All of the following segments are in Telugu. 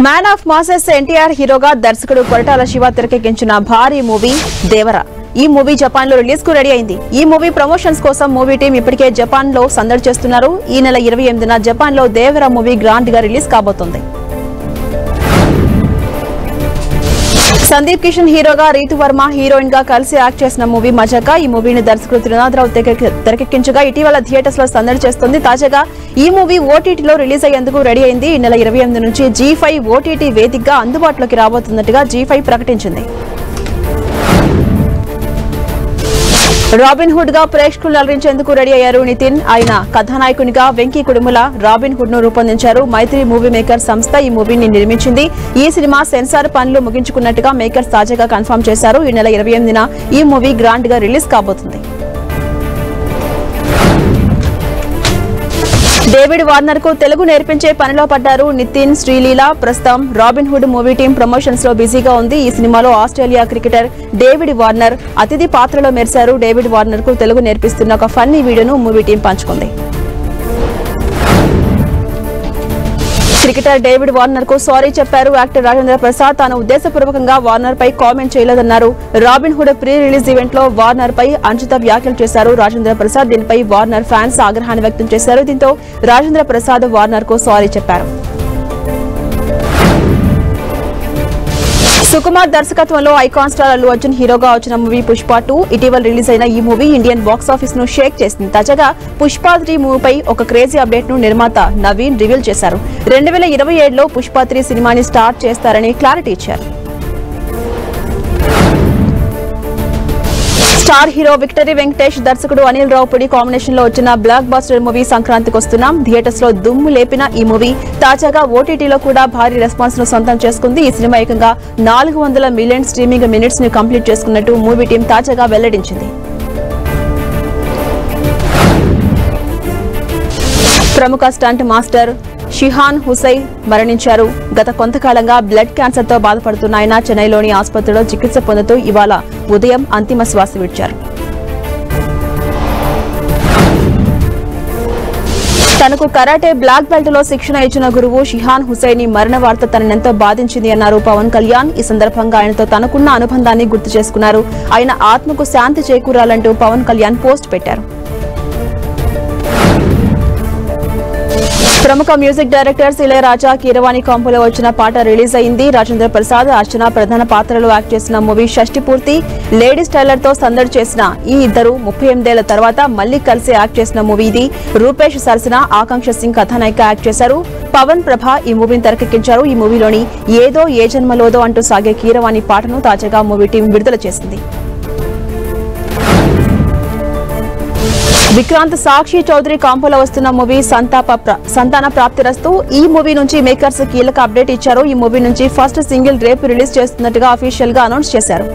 మ్యాన్ ఆఫ్ మాసెస్ ఎన్టీఆర్ హీరోగా దర్శకుడు కొరటాల శివ తెరకెక్కించిన భారీ మూవీ దేవర. ఈ మూవీ జపాన్ లో రిలీజ్ కు రెడీ అయింది. ఈ మూవీ ప్రమోషన్స్ కోసం మూవీ టీం ఇప్పటికే జపాన్ లో సందడి చేస్తున్నారు. ఈ నెల 28న జపాన్ లో దేవర మూవీ గ్రాండ్ గా రిలీజ్ కాబోతోంది. సందీప్ కిషన్ హీరోగా రీతు వర్మ హీరోయిన్ గా కలిసి యాక్ట్ చేసిన మూవీ మజాకా. ఈ మూవీని దర్శకుడు త్రినాథరావు తెరకెక్కించగా ఇటీవల థియేటర్స్ లో సందడి చేస్తుంది. తాజాగా ఈ మూవీ ఓటీటీలో రిలీజ్ అయ్యేందుకు రెడీ అయింది. ఈ నెల 28 నుంచి G5 ఓటీటీ వేదికగా అందుబాటులోకి రాబోతున్నట్టుగా G5 ప్రకటించింది. రాబిన్ హుడ్ గా ప్రేక్షకులు అలరించేందుకు రెడీ అయ్యారు నితిన్. ఆయన కథానాయకునిగా వెంకీ కుడుముల రాబిన్ హుడ్ ను రూపొందించారు. మైత్రి మూవీ మేకర్ సంస్థ ఈ మూవీని నిర్మించింది. ఈ సినిమా సెన్సార్ పనులు ముగించుకున్నట్టుగా మేకర్స్ తాజాగా కన్ఫర్మ్ చేశారు. ఈ నెల 28న ఈ మూవీ గ్రాండ్ గా రిలీజ్ కాబోతుంది. డేవిడ్ వార్నర్ కు తెలుగు నేర్పించే పనిలో పడ్డారు నితిన్, శ్రీలీల. ప్రస్తుతం robin hood movie team promotions లో బిజీగా ఉంది. ఈ సినిమాలో ఆస్ట్రేలియా క్రికెటర్ డేవిడ్ వార్నర్ అతిథి పాత్రలో మెరిశారు. డేవిడ్ వార్నర్ కు తెలుగు నేర్పిస్తున్న ఒక ఫన్నీ వీడియోను మూవీ టీం పంచుకుంది. క్రికెటర్ డేవిడ్ వార్నర్ కు సారీ చెప్పారు యాక్టర్ రాజేంద్ర ప్రసాద్. తాను ఉద్దేశపూర్వకంగా వార్నర్ పై కామెంట్ చేయలేదన్నారు. Robin Hood pre release event లో వార్నర్ పై అనుచిత వ్యాఖ్యలు చేశారు రాజేంద్ర ప్రసాద్. దీనిపై వార్నర్ ఫ్యాన్స్ ఆగ్రహాన్ని వ్యక్తం చేశారు. దీంతో రాజేంద్ర ప్రసాద్ వార్నర్ కు సారీ చెప్పారు. సుకుమార్ దర్శకత్వంలో ఐకాన్ స్టార్ అల్లు అర్జున్ హీరోగా వచ్చిన మూవీ పుష్ప 2 ఇటీవల రిలీజ్ అయిన ఈ మూవీ ఇండియన్ బాక్స్ ఆఫీస్ ను షేక్ చేసింది. తాజాగా పుష్ప 3 మూవీపై ఒక క్రేజీ అప్డేట్ ను నిర్మాత నవీన్ రివీల్ చేశారు. 2027లో పుష్ప 3 సినిమాని స్టార్ట్ చేస్తారని క్లారిటీ ఇచ్చారు. స్టార్ హీరో విక్టరీ వెంకటేష్ దర్శకుడు అనిల్ రావుపూడి కాంబినేషన్ లో వచ్చిన బ్లాక్ బస్టర్ మూవీ సంక్రాంతికి వస్తున్నాం. థియేటర్స్ లో దుమ్ము లేపిన ఈ మూవీ తాజాగా ఓటీటీలో కూడా భారీ రెస్పాన్స్ ను సొంతం చేసుకుంది. ఈ సినిమా ఏకంగా 400 మిలియన్ స్ట్రీమింగ్ మినిట్స్ ని కంప్లీట్ చేసుకున్నట్టు మూవీ టీం తాజాగా వెల్లడించింది. ప్రముఖ స్టంట్ మాస్టర్ షిహాన్ హుసైన్ మరణించారు. గత కొంతకాలంగా బ్లడ్ క్యాన్సర్ తో బాధపడుతున్న ఆయన చెన్నైలోని ఆసుపత్రిలో చికిత్స పొందుతూ ఇవాళ ఉదయం అంతిమ శ్వాస విడిచారు. తనకు కరాటే బ్లాక్ బెల్ట్ లో శిక్షణ ఇచ్చిన గురువు షిహాన్ హుసైన్ మరణ వార్త తననెంతో బాధించింది అన్నారు పవన్ కళ్యాణ్. ఈ సందర్భంగా ఆయనతో తనకున్న అనుబంధాన్ని గుర్తు చేసుకున్నారు. ఆయన ఆత్మకు శాంతి చేకూరాలంటూ పవన్ కళ్యాణ్ పోస్ట్ పెట్టారు. ప్రముఖ మ్యూజిక్ డైరెక్టర్స్ ఇళయరాజా కీరవాణి కాంపోలో వచ్చిన పాట రిలీజ్ అయింది. రాజేంద్ర ప్రసాద్, అర్చన ప్రధాన పాత్రలో యాక్ట్ చేసిన మూవీ షష్టి పూర్తి. లేడీస్ టైలర్ తో సందడి చేసిన ఈ ఇద్దరు 38 ఏళ్ల తర్వాత మళ్లీ కలిసి యాక్ట్ చేసిన మూవీ ఇది. రూపేష్ సరసన ఆకాంక్ష సింగ్ కథానాయిక యాక్ట్ చేశారు. పవన్ ప్రభ ఈ మూవీని తెరకెక్కించారు. ఈ మూవీలోని ఏదో ఏ జన్మలోదో అంటూ సాగే కీరవాణి పాటను తాజాగా మూవీ టీం విడుదల చేసింది. విక్రాంత్ సాక్షి చౌదరి కాంపోలో వస్తున్న మూవీ సంతాన ప్రాప్తిరస్తు. ఈ మూవీ నుంచి మేకర్స్ కీలక అప్డేట్ ఇచ్చారు. ఈ మూవీ నుంచి ఫస్ట్ సింగిల్ రేపు రిలీజ్ చేస్తున్నట్టుగా అఫీషియల్ గా అనౌన్స్ చేశారు.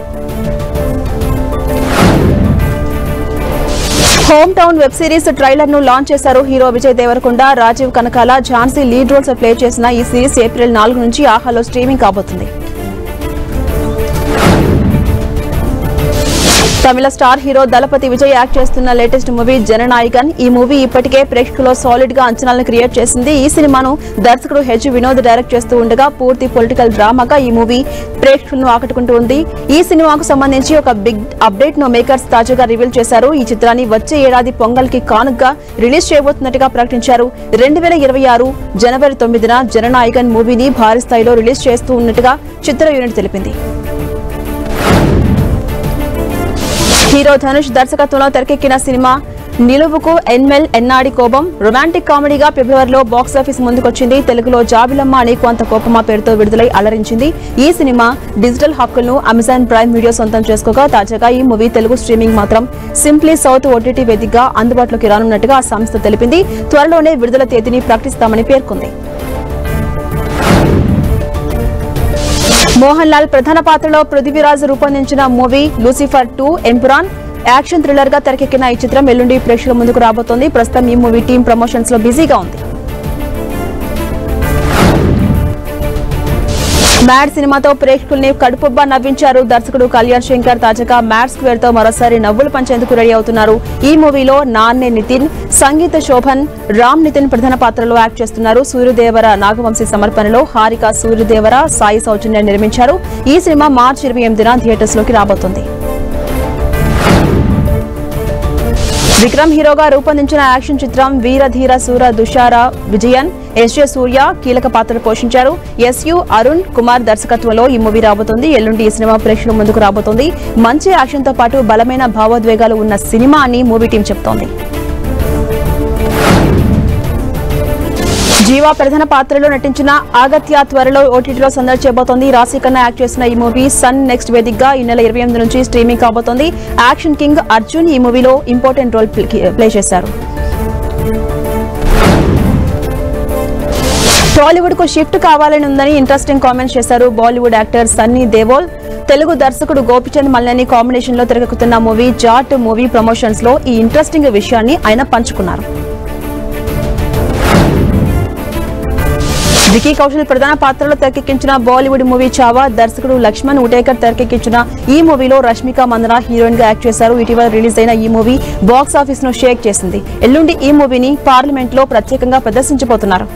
Home town web series trailer ను లాంచ్ చేశారు hero Vijay Deverakonda. Rajeev Kanakala, Jhansi lead roles play చేసిన ఈ సిరీస్ ఏప్రిల్ 4 నుంచి ఆహాలో స్ట్రీమింగ్ కాబోతుంది. Tamil star hero Thalapathy Vijay act చేస్తున్న లేటెస్ట్ మూవీ జననాయకన్. ఈ మూవీ ఇప్పటికే ప్రేక్షకుల్లో సాలిడ్ గా అంచనాలను క్రియేట్ చేసింది. ఈ సినిమాను దర్శకుడు హెచ్ వినోద్ డైరెక్ట్ చేస్తూ ఉండగా పూర్తి పొలిటికల్ డ్రామాగా ఈ మూవీ ప్రేక్షకులను ఆకట్టుకుంటూ ఉంది. ఈ సినిమాకు సంబంధించి ఒక బిగ్ అప్డేట్ ను మేకర్స్ తాజాగా రివీల్ చేశారు. ఈ చిత్రాన్ని వచ్చే ఏడాది పొంగల్ కి కానుకగా రిలీజ్ చేయబోతున్నట్టుగా ప్రకటించారు. 2026 జనవరి 9న జననాయకన్ మూవీని భారీ స్థాయిలో రిలీజ్ చేస్తూ ఉన్నట్టుగా చిత్ర యూనిట్ తెలిపింది. హీరో ధనుష్ దర్శకత్వంలో తెరకెక్కిన సినిమా నిలువుకు ఎన్మెల్ ఎన్నాడి కోపం రొమాంటిక్ కామెడీగా ఫిబ్రవరిలో బాక్సాఫీస్ ముందుకొచ్చింది. తెలుగులో జాబిలమ్మ అని కొంత కోపమా పేరుతో విడుదలై అలరించింది. ఈ సినిమా డిజిటల్ హక్కులను అమెజాన్ ప్రైమ్ వీడియో సొంతం చేసుకోగా తాజాగా ఈ మూవీ తెలుగు స్ట్రీమింగ్ మాత్రం సింప్లీ సౌత్ ఓటీటీ వేదికగా అందుబాటులోకి రానున్నట్టుగా ఆ సంస్థ తెలిపింది. త్వరలోనే విడుదల తేదీని ప్రకటిస్తామని పేర్కొంది. మోహన్ లాల్ ప్రధాన పాత్రలో పృథ్వీరాజ్ రూపొందించిన movie Lucifer 2 Empuraan action thriller గా తెరకెక్కిన ఈ చిత్రం ఎల్లుండి ప్రేక్షకుల ముందుకు రాబోతోంది. ప్రస్తుతం ఈ మూవీ టీం ప్రమోషన్స్ లో బిజీగా ఉంది. మ్యాడ్ సినిమాతో ప్రేక్షకుల్ని కడుపుబ్బా నవ్వించారు దర్శకుడు కళ్యాణ్ శంకర్. తాజాగా మ్యాడ్ స్క్వేర్ తో మరోసారి నవ్వులు పంచేందుకు రెడీ అవుతున్నారు. ఈ మూవీలో నాన్నే నితిన్, సంగీత శోభన్, రామ్ నితిన్ ప్రధాన పాత్రలో యాక్ట్ చేస్తున్నారు. సూర్యదేవర నాగవంశీ సమర్పణలో హారిక సూర్యదేవర, సాయి సౌజన్య నిర్మించారు. ఈ సినిమా మార్చి 28న థియేటర్స్ లోకి రాబోతోంది. విక్రమ్ హీరోగా రూపొందించిన యాక్షన్ చిత్రం వీరధీర సూర దుషార విజయన్, ఎస్జే సూర్య కీలక పాత్రలు పోషించారు. ఎస్యు అరుణ్ కుమార్ దర్శకత్వంలో ఈ మూవీ రాబోతోంది. ఎల్లుండి ఈ సినిమా ప్రేక్షకుల ముందుకు రాబోతోంది. మంచి యాక్షన్ తో పాటు బలమైన భావోద్వేగాలు ఉన్న సినిమా అని మూవీ టీం చెప్తోంది. జీవా ప్రధాన పాత్రలో నటించిన ఆగత్య త్వరలో ఓటీటీలో సందడి చేయబోతోంది. రాశిఖన్నా యాక్ట్ చేసిన ఈ మూవీ సన్ నెక్స్ట్ వేదికగా ఈ నెల 28 నుంచి స్ట్రీమింగ్ కాబోతోంది. యాక్షన్ కింగ్ అర్జున్ ఈ మూవీలో ఇంపార్టెంట్ రోల్ ప్లే చేశారు. టాలీవుడ్ కు షిఫ్ట్ కావాలని ఉందని ఇంట్రెస్టింగ్ కామెంట్స్ చేశారు బాలీవుడ్ యాక్టర్ సన్నీ దేవోల్. తెలుగు దర్శకుడు గోపిచంద్ మల్లేని కాంబినేషన్ లో తెరకెక్కుతున్న మూవీ జాట్ మూవీ ప్రమోషన్స్ లో ఈ ఇంట్రెస్టింగ్ విషయాన్ని ఆయన పంచుకున్నారు. వికీ కౌశల్ ప్రధాన పాత్రలో తెరకెక్కించిన బాలీవుడ్ మూవీ చావా దర్శకుడు లక్ష్మణ్ ఉటేకర్ తెరకెక్కించిన ఈ మూవీలో రష్మిక మందన హీరోయిన్ గా యాక్ట్ చేశారు. ఇటీవల రిలీజ్ అయిన ఈ మూవీ బాక్స్ ఆఫీస్ ను షేక్ చేసింది. ఎల్లుండి ఈ మూవీని పార్లమెంట్ లో ప్రత్యేకంగా ప్రదర్శించబోతున్నారు.